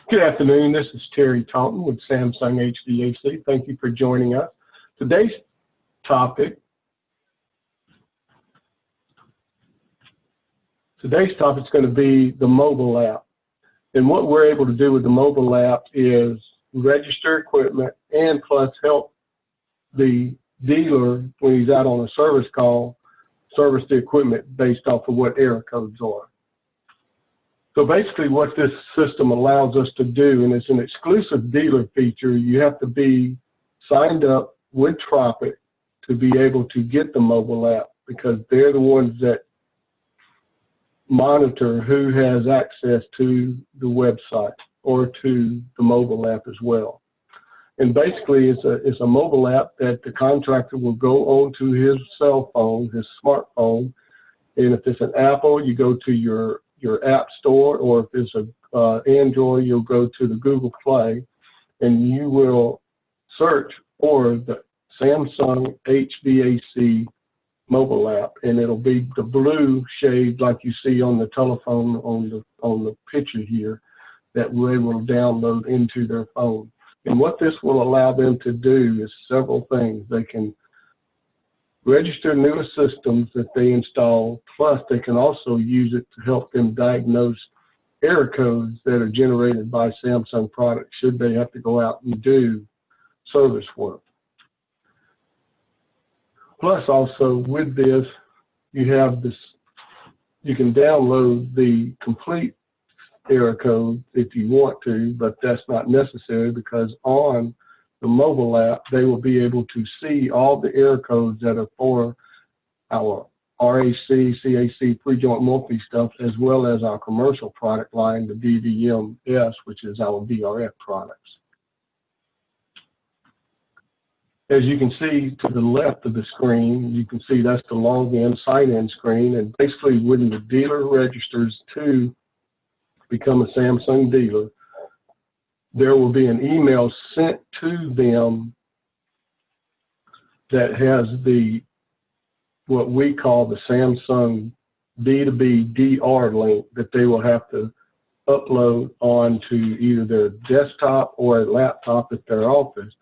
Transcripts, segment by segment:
Good afternoon. This is Terry Taunton with Samsung HVAC. Thank you for joining us. Today's topic is going to be the mobile app. And what we're able to do with the mobile app is register equipment and plus help the dealer when he's out on a service call service the equipment based off of what error codes are. So basically what this system allows us to do, and it's an exclusive dealer feature, you have to be signed up with Tropic to be able to get the mobile app because they're the ones that monitor who has access to the website or to the mobile app as well. And basically it's a mobile app that the contractor will go onto his cell phone, his smartphone, and if it's an Apple, you go to your app store, or if it's a Android, you'll go to the Google Play, and you will search for the Samsung HVAC mobile app, and it'll be the blue shade like you see on the telephone on the picture here that we're able to download into their phone. And what this will allow them to do is several things. They can register newer systems that they install, plus they can also use it to help them diagnose error codes that are generated by Samsung products should they have to go out and do service work. Plus also with this, you can download the complete error code if you want to, but that's not necessary because on the mobile app, they will be able to see all the error codes that are for our RAC, CAC, pre-joint multi stuff, as well as our commercial product line, the DVM-S, which is our VRF products. As you can see to the left of the screen, you can see that's the login, sign-in screen, and basically when the dealer registers to become a Samsung dealer, there will be an email sent to them that has what we call the Samsung B2B DR link that they will have to upload onto either their desktop or a laptop at their office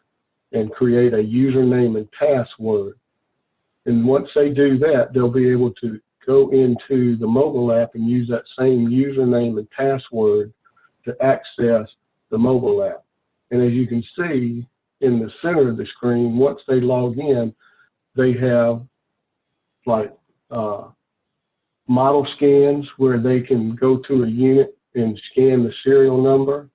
and create a username and password. And once they do that, they'll be able to go into the mobile app and use that same username and password to access the mobile app. And as you can see in the center of the screen, once they log in, they have like model scans where they can go to a unit and scan the serial number.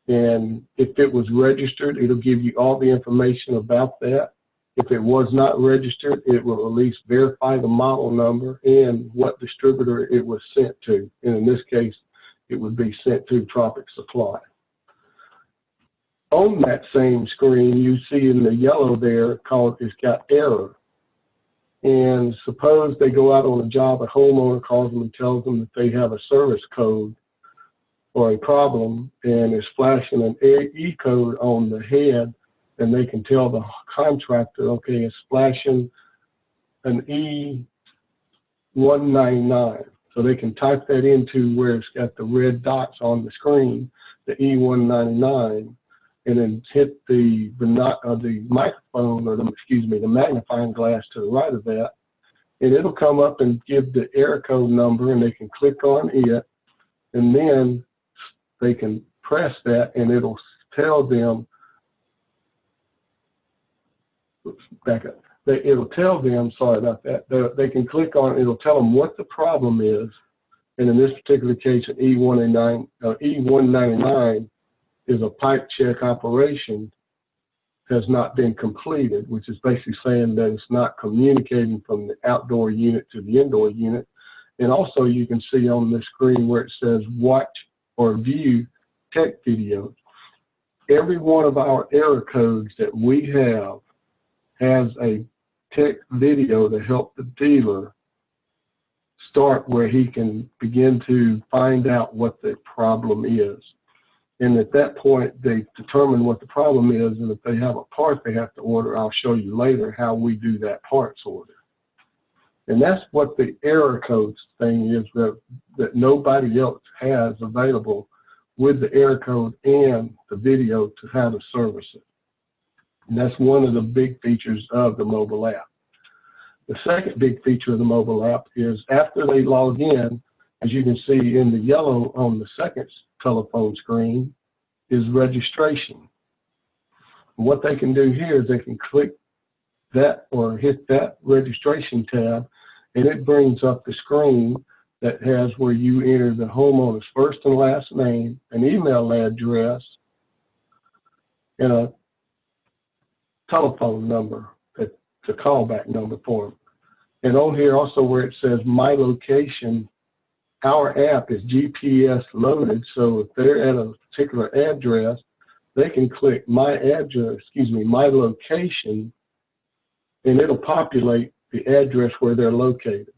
And if it was registered, it'll give you all the information about that. If it was not registered, it will at least verify the model number and what distributor it was sent to. And in this case, it would be sent to Tropic Supply. On that same screen, you see in the yellow there, it's got error. And suppose they go out on a job, a homeowner calls them and tells them that they have a service code or a problem, and it's flashing an E code on the head, and they can tell the contractor, okay, it's flashing an E199. So they can type that into where it's got the red dots on the screen, the E199, and then hit the microphone or the magnifying glass to the right of that, and it'll come up and give the error code number, and they can click on it, and then they can press that, and it'll tell them. Back up. It'll tell them, sorry about that, they can click on it, it'll tell them what the problem is, and in this particular case, an E199 is a pipe check operation has not been completed, which is basically saying that it's not communicating from the outdoor unit to the indoor unit. And also you can see on the screen where it says watch or view tech videos. Every one of our error codes that we have has a tech video to help the dealer start where he can begin to find out what the problem is. And at that point, they determine what the problem is, and if they have a part they have to order, I'll show you later how we do that parts order. And that's what the error codes thing is that nobody else has available with the error code and the video to how to service it. And that's one of the big features of the mobile app. The second big feature of the mobile app is after they log in, as you can see in the yellow on the second telephone screen, is registration. And what they can do here is they can click that or hit that registration tab, and it brings up the screen that has where you enter the homeowner's first and last name, an email address, and a telephone number, the callback number for them. And on here also where it says my location, our app is GPS loaded, so if they're at a particular address, they can click my address, my location, and it'll populate the address where they're located.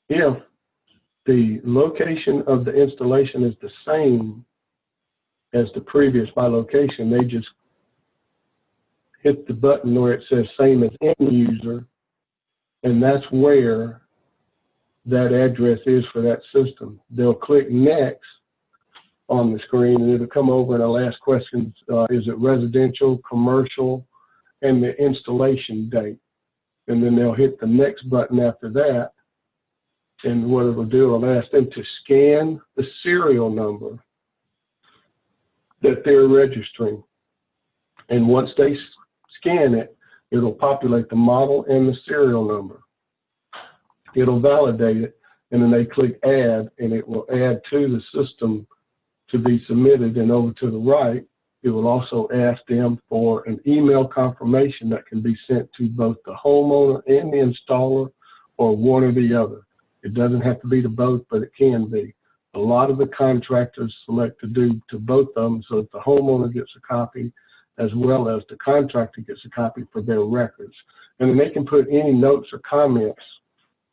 If the location of the installation is the same as the previous my location, they just hit the button where it says same as end user, and that's where that address is for that system. They'll click next on the screen, and it'll come over and it'll ask questions, is it residential, commercial, and the installation date. And then they'll hit the next button after that, and what it'll do, it'll ask them to scan the serial number that they're registering. And once they scan it, it'll populate the model and the serial number. It'll validate it, and then they click add, and it will add to the system to be submitted. And over to the right, it will also ask them for an email confirmation that can be sent to both the homeowner and the installer, or one or the other. It doesn't have to be to both, but it can be. A lot of the contractors select to do to both of them, so that the homeowner gets a copy as well as the contractor gets a copy for their records. And then they can put any notes or comments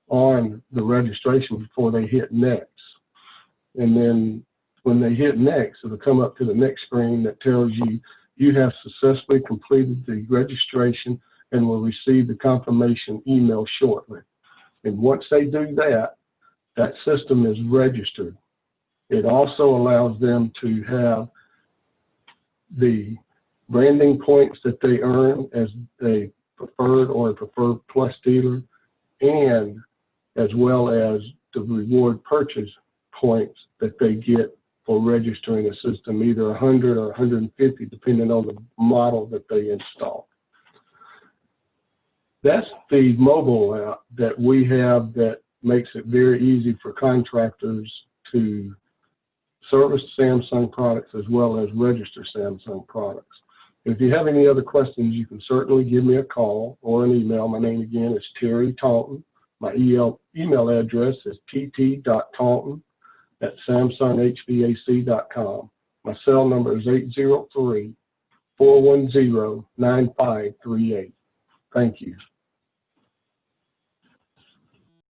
on the registration before they hit next. And then when they hit next, it'll come up to the next screen that tells you you have successfully completed the registration and will receive the confirmation email shortly. And once they do that, that system is registered. It also allows them to have the branding points that they earn as a preferred or a preferred plus dealer, and as well as the reward purchase points that they get for registering a system, either 100 or 150, depending on the model that they install. That's the mobile app that we have that makes it very easy for contractors to service Samsung products as well as register Samsung products. If you have any other questions, you can certainly give me a call or an email. My name again is Terry Taunton. My email address is tt.taunton@samsunghvac.com. My cell number is 803-410-9538. Thank you.